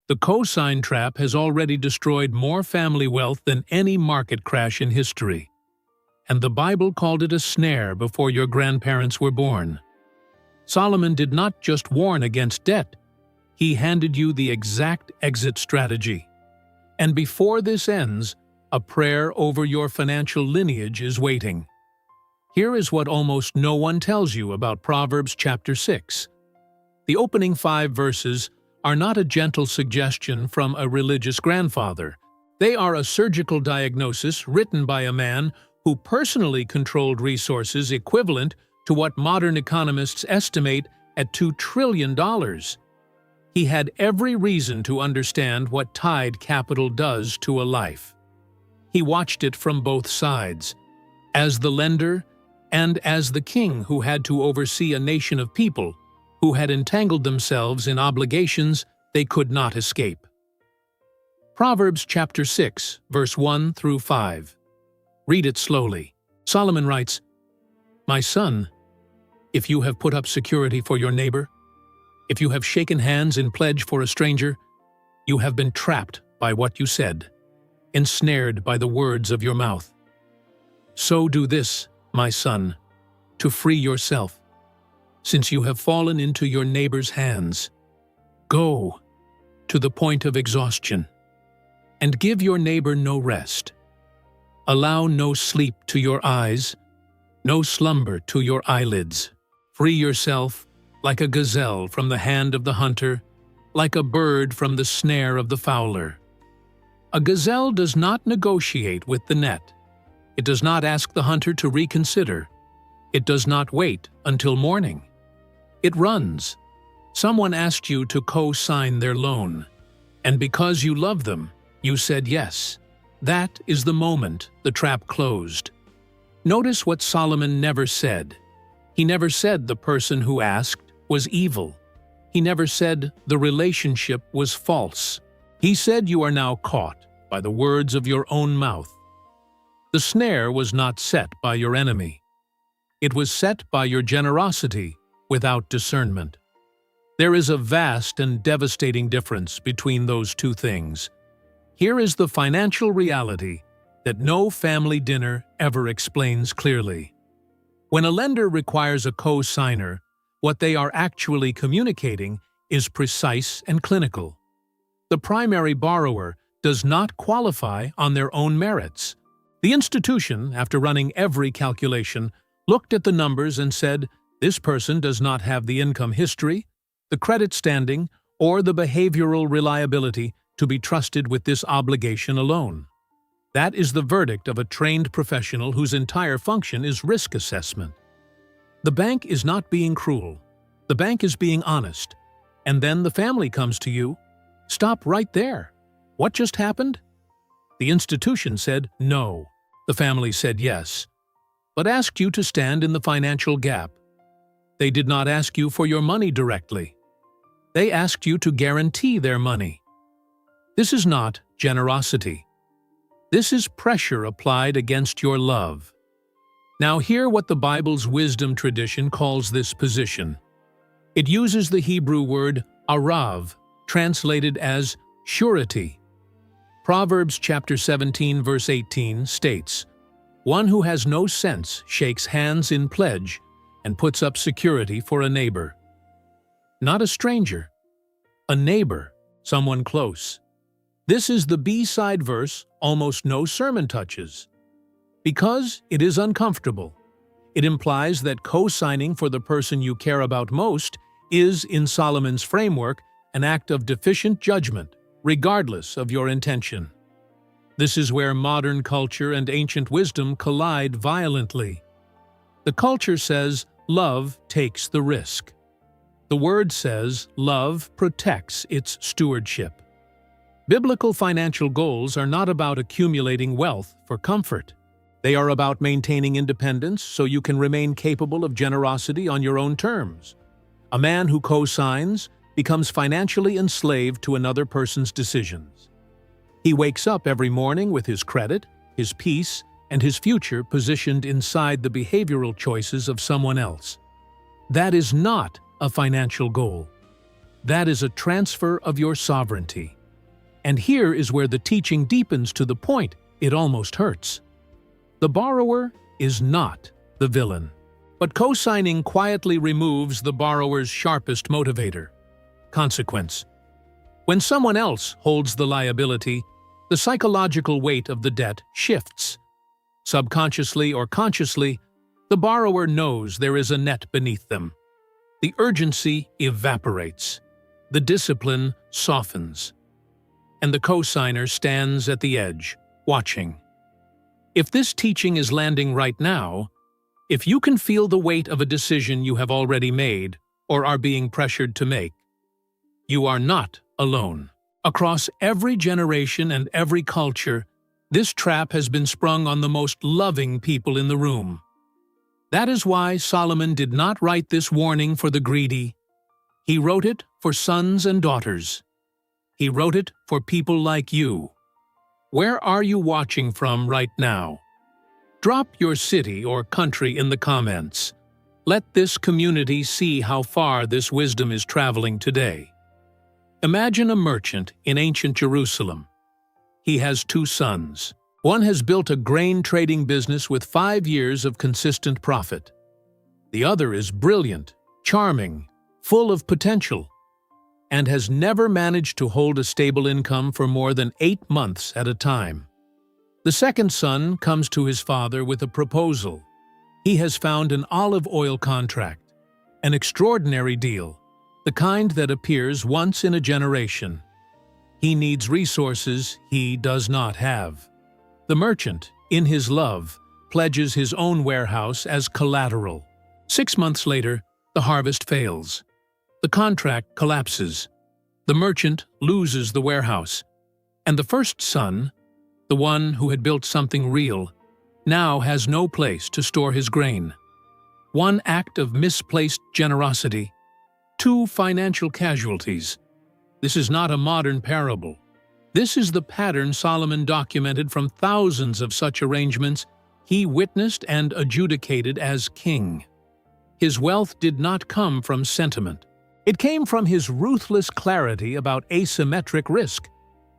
The cosign trap has already destroyed more family wealth than any market crash in history. And the Bible called it a snare before your grandparents were born. Solomon did not just warn against debt, he handed you the exact exit strategy. And before this ends, a prayer over your financial lineage is waiting. Here is what almost no one tells you about Proverbs chapter 6. The opening 5 verses are not a gentle suggestion from a religious grandfather. They are a surgical diagnosis written by a man who personally controlled resources equivalent to what modern economists estimate at $2 trillion. He had every reason to understand what tied capital does to a life. He watched it from both sides, as the lender and as the king who had to oversee a nation of people who had entangled themselves in obligations they could not escape. Proverbs chapter 6, verse 1 through 5. Read it slowly. Solomon writes, "My son, if you have put up security for your neighbor, if you have shaken hands in pledge for a stranger, you have been trapped by what you said, ensnared by the words of your mouth. So do this, my son, to free yourself, since you have fallen into your neighbor's hands. Go to the point of exhaustion, and give your neighbor no rest. Allow no sleep to your eyes, no slumber to your eyelids. Free yourself like a gazelle from the hand of the hunter, like a bird from the snare of the fowler. A gazelle does not negotiate with the net. It does not ask the hunter to reconsider. It does not wait until morning. It runs. Someone asked you to co-sign their loan, and because you love them, you said yes. That is the moment the trap closed. Notice what Solomon never said. He never said the person who asked was evil. He never said the relationship was false. He said you are now caught by the words of your own mouth. The snare was not set by your enemy. It was set by your generosity without discernment. There is a vast and devastating difference between those two things. Here is the financial reality that no family dinner ever explains clearly. When a lender requires a co-signer, what they are actually communicating is precise and clinical. The primary borrower does not qualify on their own merits. The institution, after running every calculation, looked at the numbers and said, this person does not have the income history, the credit standing, or the behavioral reliability to be trusted with this obligation alone. That is the verdict of a trained professional whose entire function is risk assessment. The bank is not being cruel. The bank is being honest. And then the family comes to you. Stop right there. What just happened? The institution said no. The family said yes, but asked you to stand in the financial gap. They did not ask you for your money directly. They asked you to guarantee their money. This is not generosity. This is pressure applied against your love. Now hear what the Bible's wisdom tradition calls this position. It uses the Hebrew word arav, translated as surety. Proverbs chapter 17 verse 18 states, "One who has no sense shakes hands in pledge and puts up security for a neighbor." Not a stranger, a neighbor, someone close. This is the B-side verse almost no sermon touches. Because it is uncomfortable, it implies that co-signing for the person you care about most is, in Solomon's framework, an act of deficient judgment, regardless of your intention. This is where modern culture and ancient wisdom collide violently. The culture says love takes the risk. The word says love protects its stewardship. Biblical financial goals are not about accumulating wealth for comfort. They are about maintaining independence so you can remain capable of generosity on your own terms. A man who co-signs becomes financially enslaved to another person's decisions. He wakes up every morning with his credit, his peace, and his future positioned inside the behavioral choices of someone else. That is not a financial goal. That is a transfer of your sovereignty. And here is where the teaching deepens to the point it almost hurts. The borrower is not the villain, but co-signing quietly removes the borrower's sharpest motivator: consequence. When someone else holds the liability, the psychological weight of the debt shifts. Subconsciously or consciously, the borrower knows there is a net beneath them. The urgency evaporates. The discipline softens. And the co-signer stands at the edge, watching. If this teaching is landing right now, if you can feel the weight of a decision you have already made or are being pressured to make, you are not alone. Across every generation and every culture, this trap has been sprung on the most loving people in the room. That is why Solomon did not write this warning for the greedy. He wrote it for sons and daughters. He wrote it for people like you. Where are you watching from right now? Drop your city or country in the comments. Let this community see how far this wisdom is traveling today. Imagine a merchant in ancient Jerusalem. He has 2 sons. One has built a grain trading business with 5 years of consistent profit. The other is brilliant, charming, full of potential, and has never managed to hold a stable income for more than 8 months at a time. The second son comes to his father with a proposal. He has found an olive oil contract, an extraordinary deal, the kind that appears once in a generation. He needs resources he does not have. The merchant, in his love, pledges his own warehouse as collateral. 6 months later, the harvest fails. The contract collapses. The merchant loses the warehouse. And the first son, the one who had built something real, now has no place to store his grain. One act of misplaced generosity, 2 financial casualties. This is not a modern parable. This is the pattern Solomon documented from thousands of such arrangements he witnessed and adjudicated as king. His wealth did not come from sentiment. It came from his ruthless clarity about asymmetric risk,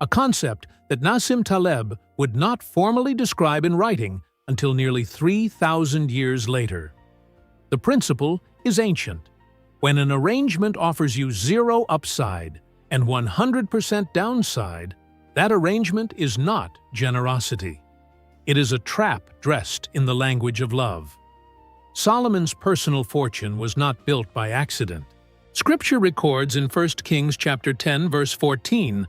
a concept that Nassim Taleb would not formally describe in writing until nearly 3,000 years later. The principle is ancient. When an arrangement offers you 0 upside and 100% downside, that arrangement is not generosity. It is a trap dressed in the language of love. Solomon's personal fortune was not built by accident. Scripture records in 1 Kings chapter 10, verse 14,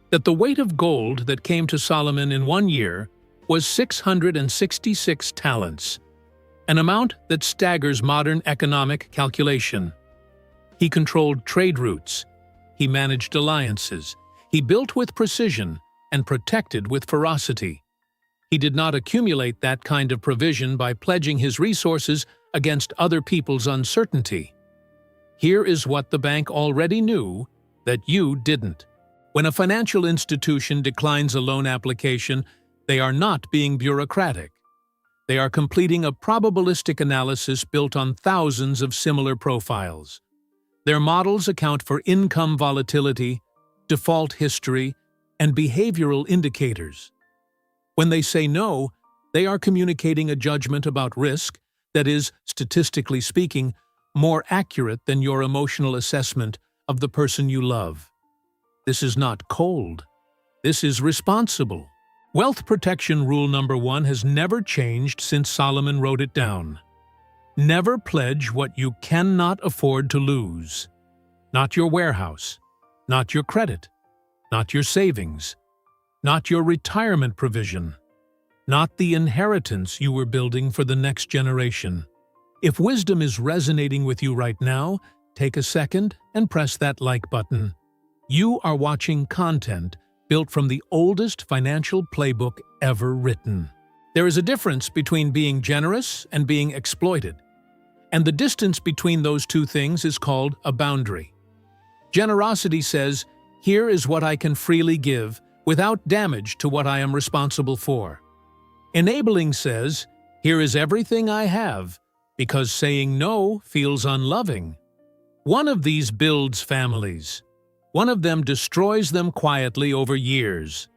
that the weight of gold that came to Solomon in 1 year was 666 talents, an amount that staggers modern economic calculation. He controlled trade routes. He managed alliances. He built with precision and protected with ferocity. He did not accumulate that kind of provision by pledging his resources against other people's uncertainty. Here is what the bank already knew that you didn't. When a financial institution declines a loan application, they are not being bureaucratic. They are completing a probabilistic analysis built on thousands of similar profiles. Their models account for income volatility, default history, and behavioral indicators. When they say no, they are communicating a judgment about risk that is, statistically speaking, more accurate than your emotional assessment of the person you love. This is not cold. This is responsible. Wealth protection rule number 1 has never changed since Solomon wrote it down. Never pledge what you cannot afford to lose. Not your warehouse, not your credit, not your savings, not your retirement provision, not the inheritance you were building for the next generation. If wisdom is resonating with you right now, take a second and press that like button. You are watching content built from the oldest financial playbook ever written. There is a difference between being generous and being exploited, and the distance between those two things is called a boundary. Generosity says, here is what I can freely give without damage to what I am responsible for. Enabling says, here is everything I have, because saying no feels unloving. One of these builds families. One of them destroys them quietly over years.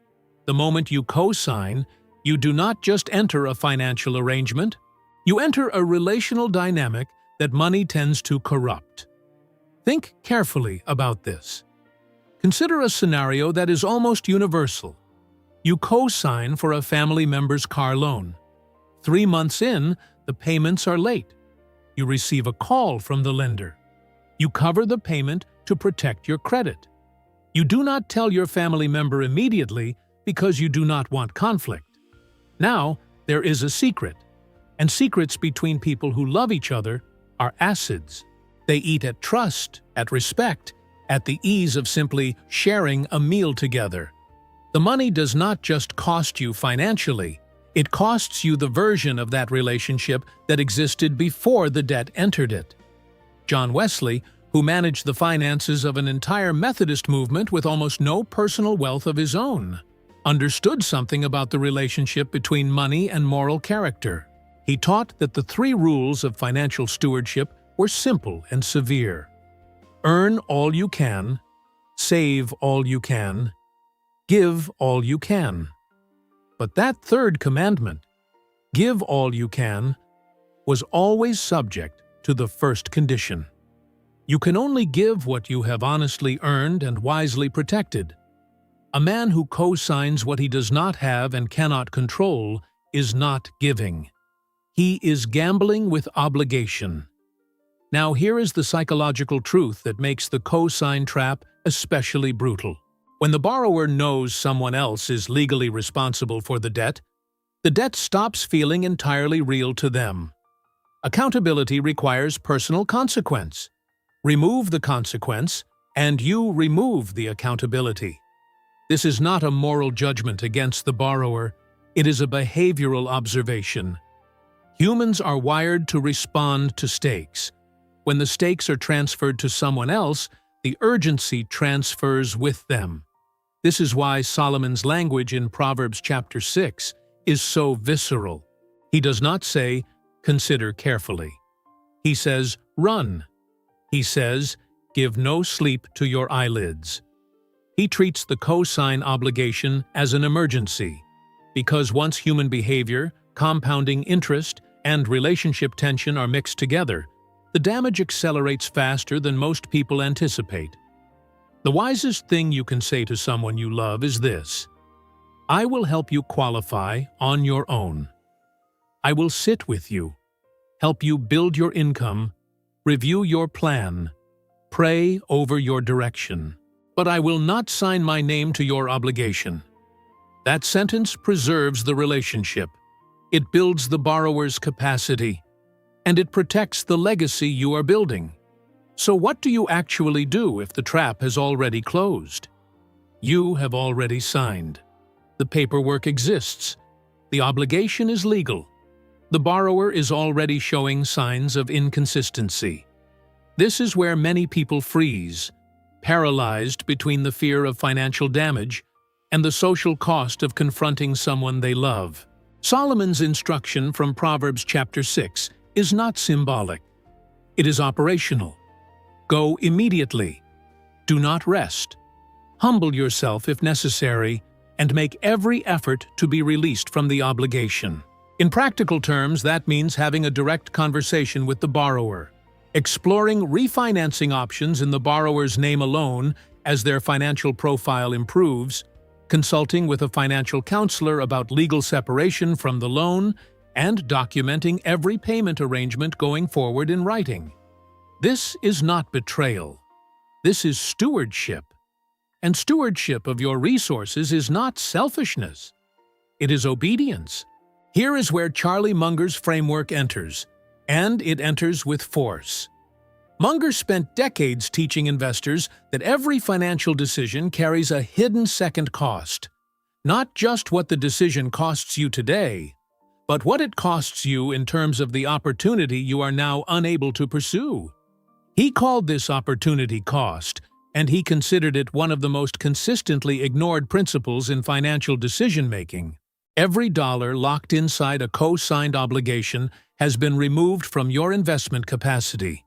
The moment you co-sign, you do not just enter a financial arrangement, you enter a relational dynamic that money tends to corrupt. Think carefully about this. Consider a scenario that is almost universal. You co-sign for a family member's car loan. 3 months in, the payments are late. You receive a call from the lender. You cover the payment to protect your credit. You do not tell your family member immediately because you do not want conflict. Now, there is a secret, and secrets between people who love each other are acids. They eat at trust, at respect, at the ease of simply sharing a meal together. The money does not just cost you financially, it costs you the version of that relationship that existed before the debt entered it. John Wesley, who managed the finances of an entire Methodist movement with almost no personal wealth of his own, understood something about the relationship between money and moral character. He taught that the 3 rules of financial stewardship were simple and severe. Earn all you can, save all you can, give all you can. But that 3rd commandment, give all you can, was always subject to the first condition. You can only give what you have honestly earned and wisely protected. A man who co-signs what he does not have and cannot control is not giving. He is gambling with obligation. Now here is the psychological truth that makes the co-sign trap especially brutal. When the borrower knows someone else is legally responsible for the debt stops feeling entirely real to them. Accountability requires personal consequence. Remove the consequence, and you remove the accountability. This is not a moral judgment against the borrower, it is a behavioral observation. Humans are wired to respond to stakes. When the stakes are transferred to someone else, the urgency transfers with them. This is why Solomon's language in Proverbs chapter 6 is so visceral. He does not say, "Consider carefully." He says, "Run." He says, "Give no sleep to your eyelids." He treats the cosign obligation as an emergency, because once human behavior, compounding interest, and relationship tension are mixed together, the damage accelerates faster than most people anticipate. The wisest thing you can say to someone you love is this: I will help you qualify on your own. I will sit with you, help you build your income, review your plan, pray over your direction. But I will not sign my name to your obligation. That sentence preserves the relationship. It builds the borrower's capacity, and it protects the legacy you are building. So what do you actually do if the trap has already closed? You have already signed. The paperwork exists. The obligation is legal. The borrower is already showing signs of inconsistency. This is where many people freeze, paralyzed between the fear of financial damage and the social cost of confronting someone they love. Solomon's instruction from Proverbs chapter 6 is not symbolic. It is operational. Go immediately. Do not rest. Humble yourself if necessary, and make every effort to be released from the obligation. In practical terms, that means having a direct conversation with the borrower, exploring refinancing options in the borrower's name alone as their financial profile improves, consulting with a financial counselor about legal separation from the loan, and documenting every payment arrangement going forward in writing. This is not betrayal. This is stewardship. And stewardship of your resources is not selfishness. It is obedience. Here is where Charlie Munger's framework enters, and it enters with force. Munger spent decades teaching investors that every financial decision carries a hidden second cost. Not just what the decision costs you today, but what it costs you in terms of the opportunity you are now unable to pursue. He called this opportunity cost, and he considered it one of the most consistently ignored principles in financial decision-making. Every dollar locked inside a co-signed obligation has been removed from your investment capacity.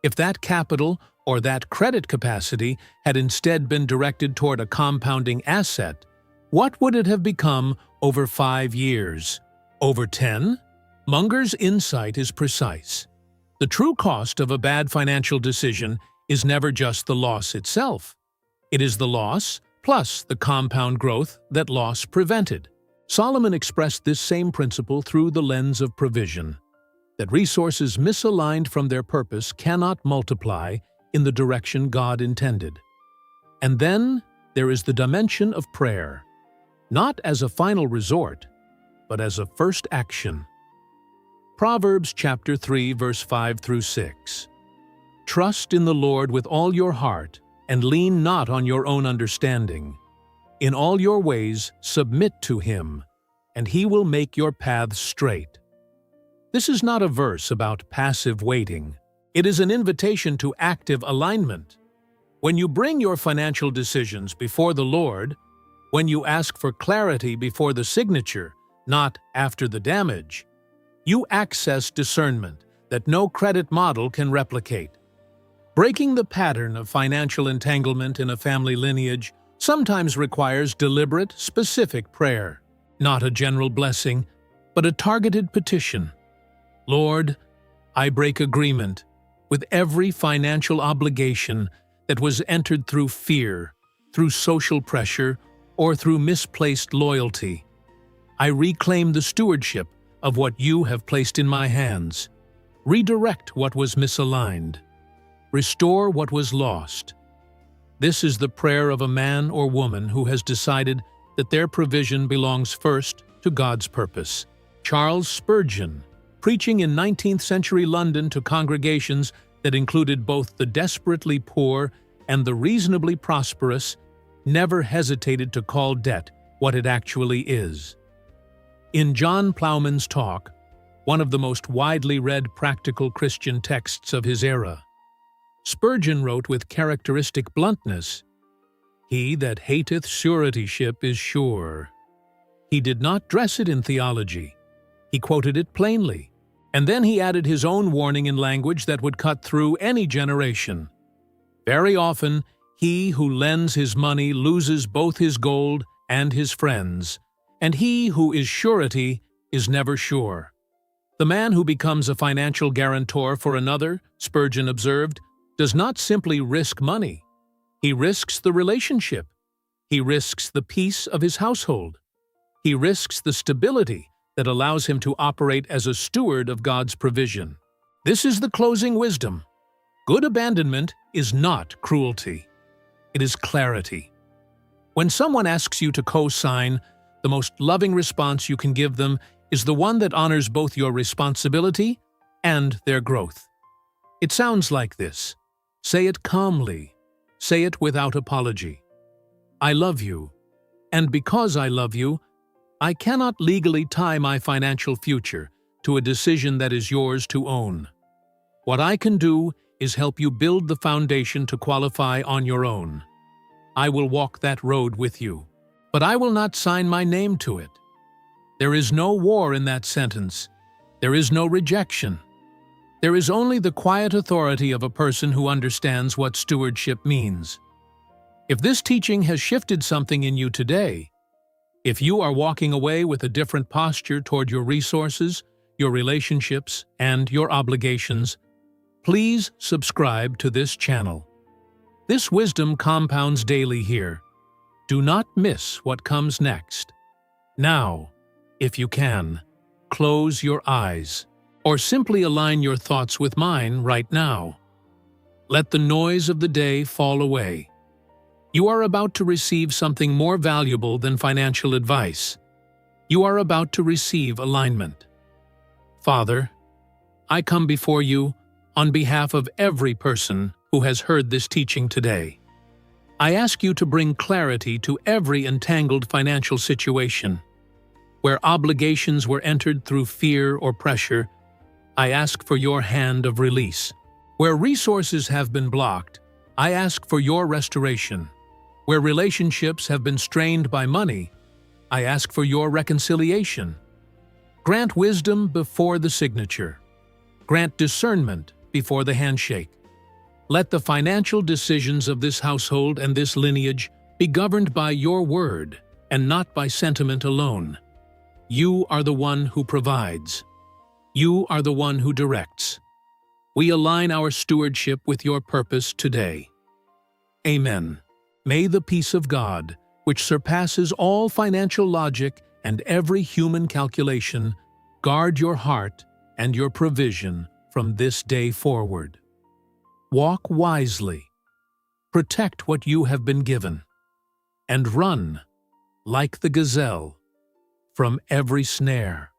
If that capital or that credit capacity had instead been directed toward a compounding asset, what would it have become over 5 years? Over 10? Munger's insight is precise. The true cost of a bad financial decision is never just the loss itself. It is the loss plus the compound growth that loss prevented. Solomon expressed this same principle through the lens of provision, that resources misaligned from their purpose cannot multiply in the direction God intended. And then there is the dimension of prayer, not as a final resort, but as a first action. Proverbs chapter 3, verse 5 through 6. Trust in the Lord with all your heart, and lean not on your own understanding. In all your ways submit to Him, and He will make your paths straight. This is not a verse about passive waiting. It is an invitation to active alignment. When you bring your financial decisions before the Lord, when you ask for clarity before the signature, not after the damage, you access discernment that no credit model can replicate. Breaking the pattern of financial entanglement in a family lineage sometimes requires deliberate, specific prayer, not a general blessing, but a targeted petition. Lord, I break agreement with every financial obligation that was entered through fear, through social pressure, or through misplaced loyalty. I reclaim the stewardship of what you have placed in my hands. Redirect what was misaligned. Restore what was lost. This is the prayer of a man or woman who has decided that their provision belongs first to God's purpose. Charles Spurgeon, preaching in 19th century London to congregations that included both the desperately poor and the reasonably prosperous, never hesitated to call debt what it actually is. In John Plowman's talk, one of the most widely read practical Christian texts of his era, Spurgeon wrote with characteristic bluntness, "He that hateth suretyship is sure." He did not dress it in theology. He quoted it plainly, and then he added his own warning in language that would cut through any generation. Very often, he who lends his money loses both his gold and his friends, and he who is surety is never sure. The man who becomes a financial guarantor for another, Spurgeon observed, does not simply risk money. He risks the relationship. He risks the peace of his household. He risks the stability that allows him to operate as a steward of God's provision. This is the closing wisdom. Good abandonment is not cruelty. It is clarity. When someone asks you to co-sign, the most loving response you can give them is the one that honors both your responsibility and their growth. It sounds like this. Say it calmly. Say it without apology. I love you, and because I love you, I cannot legally tie my financial future to a decision that is yours to own. What I can do is help you build the foundation to qualify on your own. I will walk that road with you, but I will not sign my name to it. There is no war in that sentence. There is no rejection. There is only the quiet authority of a person who understands what stewardship means. If this teaching has shifted something in you today, if you are walking away with a different posture toward your resources, your relationships, and your obligations, please subscribe to this channel. This wisdom compounds daily here. Do not miss what comes next. Now, if you can, close your eyes, or simply align your thoughts with mine right now. Let the noise of the day fall away. You are about to receive something more valuable than financial advice. You are about to receive alignment. Father, I come before you on behalf of every person who has heard this teaching today. I ask you to bring clarity to every entangled financial situation. Where obligations were entered through fear or pressure, I ask for your hand of release. Where resources have been blocked, I ask for your restoration. Where relationships have been strained by money, I ask for your reconciliation. Grant wisdom before the signature. Grant discernment before the handshake. Let the financial decisions of this household and this lineage be governed by your word and not by sentiment alone. You are the one who provides. You are the one who directs. We align our stewardship with your purpose today. Amen. May the peace of God, which surpasses all financial logic and every human calculation, guard your heart and your provision from this day forward. Walk wisely, protect what you have been given, and run, like the gazelle, from every snare.